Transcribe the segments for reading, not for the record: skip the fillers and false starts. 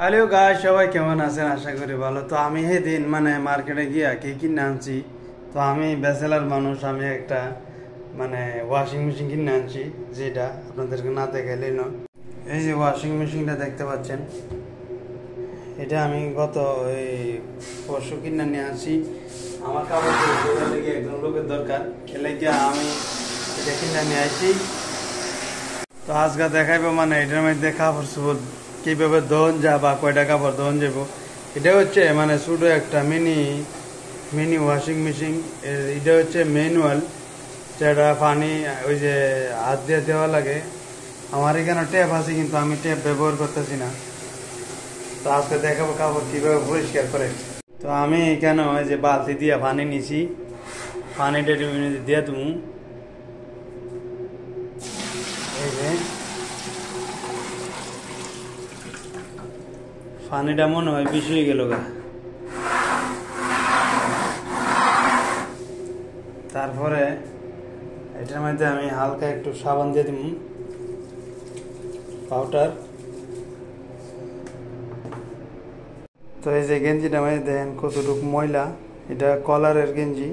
Hello guys, সবাই কেমন আছেন? আশা করি ভালো। তো আমি সেদিন মার্কেটে গিয়া কি কিনে আনছি। তো আমি ব্যাচেলার মানুষ, আমি একটা ওয়াশিং মেশিন কিনে আনছি, যেটা আপনাদেরকে না দেখাইলেই নয়। এই যে ওয়াশিং মেশিনটা দেখতে পাচ্ছেন, এটা আমি গত এই পরশু কিনে নিয়ে আসছি। আমার কাপড় লেগে একজন লোকের দরকার, এলে গিয়া আমি এটা কিনে নিয়ে আসছি। তো আজকে দেখাইবো এটার মধ্যে কাপড় চোপড় কিভাবে ধোন যা বা কয়টা কাপড় ধোন যাব। এটা হচ্ছে ছোটো একটা মিনি ওয়াশিং মেশিন। এটা হচ্ছে ম্যানুয়াল, যেটা পানি ওই যে হাত দিয়ে দেওয়া লাগে। আমার এখানে ট্যাপ আছে, কিন্তু আমি ট্যাপ ব্যবহার করতেছি না। তো আজকে দেখাবো কাপড় কিভাবে পরিষ্কার করে। তো আমি এখানে ওই যে বালতি দিয়ে পানি নিছি, পানিটা দিয়ে তুমি এই যে পানিটা মনে হয় বেশি হয়ে গেল গা। তারপরে এটার মধ্যে আমি হালকা একটু সাবান দিয়ে দিব, পাউডার। তো এই যে গেঞ্জিটা মধ্যে দেখেন কতটুকু ময়লা, এটা কলারের গেঞ্জি,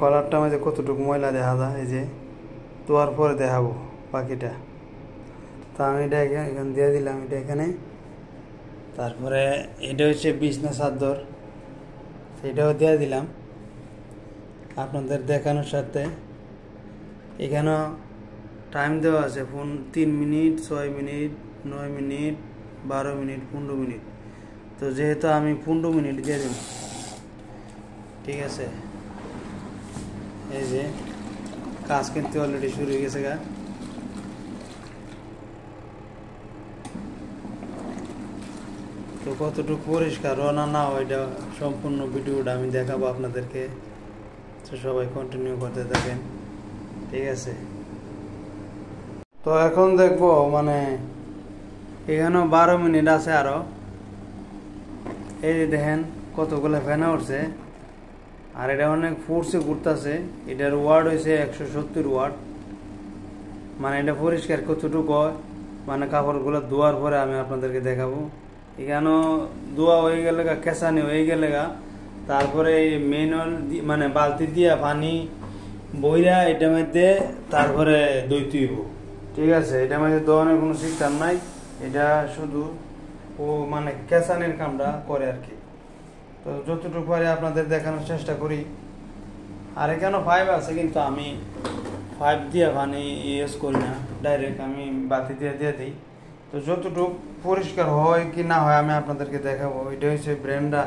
কলারটা মধ্যে কতটুকু ময়লা দেখা যায়। এই যে ধোয়ার পরে দেখাবো বাকিটা। তো আমি এটা এখানে দিয়ে দিলাম, এটা এখানে। তারপরে এটা হচ্ছে বিছনা চাদর, সেটাও দিয়ে দিলাম আপনাদের দেখানোর সাথে। এখানেও টাইম দেওয়া আছে, 3 minute, 6 minute, 9 minute, 12 minute, 15 minute. তো যেহেতু আমি 15 মিনিট দিয়ে দেব, ঠিক আছে। এই যে কাজ কিন্তু অলরেডি শুরু হয়ে গেছে গা। তো কতটুকু পরিষ্কার না না ওইটা সম্পূর্ণ ভিডিওটা আমি দেখাবো আপনাদেরকে। তো সবাই কন্টিনিউ করতে থাকেন, ঠিক আছে। তো এখন দেখবো এখানেও 12 মিনিট আছে আরো। এই যে দেখেন কতগুলো ফেনা উঠছে, আর এটা অনেক ফোর্সে ঘুরতেছে। এটার ওয়ার্ড হয়েছে 170 ওয়াট। এটা পরিষ্কার কতটুকু হয়, কাপড়গুলো ধোয়ার পরে আমি আপনাদেরকে দেখাবো। এখানেও ধোয়া হয়ে গেলে গা, কেঁচানি হয়ে গেলে গা, তারপরে ম্যানুয়াল বালতি দিয়া পানি বইরা এটার মধ্যে তারপরে দই তুইব, ঠিক আছে। এটার মধ্যে দোয়ানোর কোনো সিস্টেম নাই, এটা শুধু ও কেঁচানির কামটা করে আর কি। তো যতটুকু পারি আপনাদের দেখানোর চেষ্টা করি। আর এখানেও 5 আছে, কিন্তু আমি 5 দিয়ে পানি ইউজ করি না, ডাইরেক্ট আমি বালতি দিয়ে দিই। তো যতটুকু পরিষ্কার হয় কি না হয় আমি আপনাদেরকে দেখাবো। এটা হচ্ছে ব্র্যান্ডটা,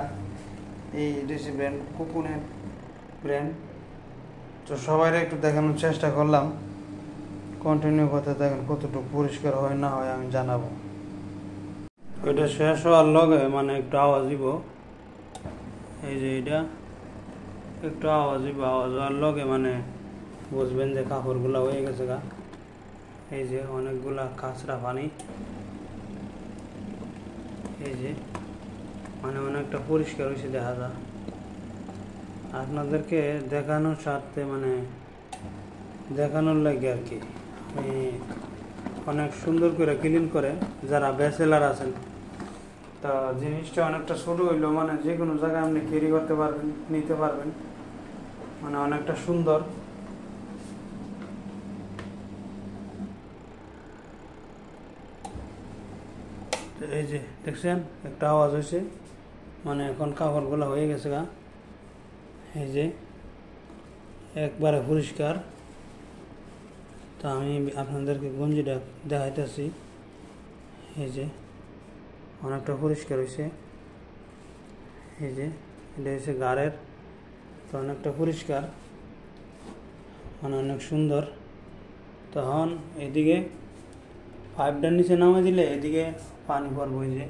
এটা হচ্ছে ব্র্যান্ড কোকুনের ব্র্যান্ড। তো সবাই একটু দেখানোর চেষ্টা করলাম, কন্টিনিউ করতে থাকেন। কতটুকু পরিষ্কার হয় না হয় আমি জানাবো। ওইটা শেষ হওয়ার লগে একটু আওয়াজ দিব। এই যে এটা একটু আওয়াজ দিব, আওয়াজ হওয়ার লগে বুঝবেন যে কাপড়গুলা হয়ে গেছে গা। এই যে অনেকগুলা কাঁচরা পানি, এই যে অনেকটা পরিষ্কার হয়েছে দেখা যায়। আপনাদেরকে দেখানোর স্বার্থে দেখানোর লাগে আর কি। অনেক সুন্দর করে ক্লিন করে যারা ব্যাচেলার আছেন। তো জিনিসটা অনেকটা ছোট হইলো, যে কোনো জায়গায় আপনি ক্যারি করতে পারবেন, নিতে পারবেন, অনেকটা সুন্দর। এই যে দেখছেন একটা আওয়াজ হয়েছে, এখন কাপড়গুলো হয়ে গেছে গা। এই যে একবারে পরিষ্কার। তো আমি আপনাদেরকে গঞ্জিটা দেখাইতেছি। এই যে অনেকটা পরিষ্কার হয়েছে। এই যে এটা হচ্ছে গাড়ের, তো অনেকটা পরিষ্কার, অনেক সুন্দর। তখন এদিকে 5টার নিচে নামে দিলে এদিকে পানি পড়বো। এই যে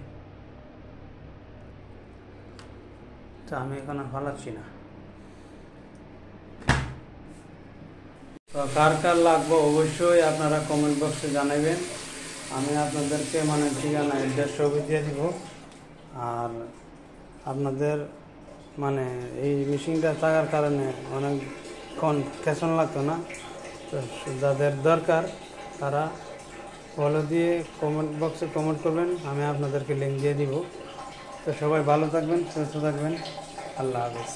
তো আমি এখন আর ফালাচ্ছি না। তো কার কার লাগবে অবশ্যই আপনারা কমেন্ট বক্সে জানাবেন। আমি আপনাদেরকে ঠিকানা অ্যাড্রেস ছবি দিয়ে দিব। আর আপনাদের এই মেশিনটা থাকার কারণে অনেকক্ষণ কেসন লাগতো না। তো যাদের দরকার তারা ফলো দিয়ে কমেন্ট বক্সে কমেন্ট করবেন, আমি আপনাদেরকে লিঙ্ক দিয়ে দিব। তো সবাই ভালো থাকবেন, সুস্থ থাকবেন। আল্লাহ হাফেজ।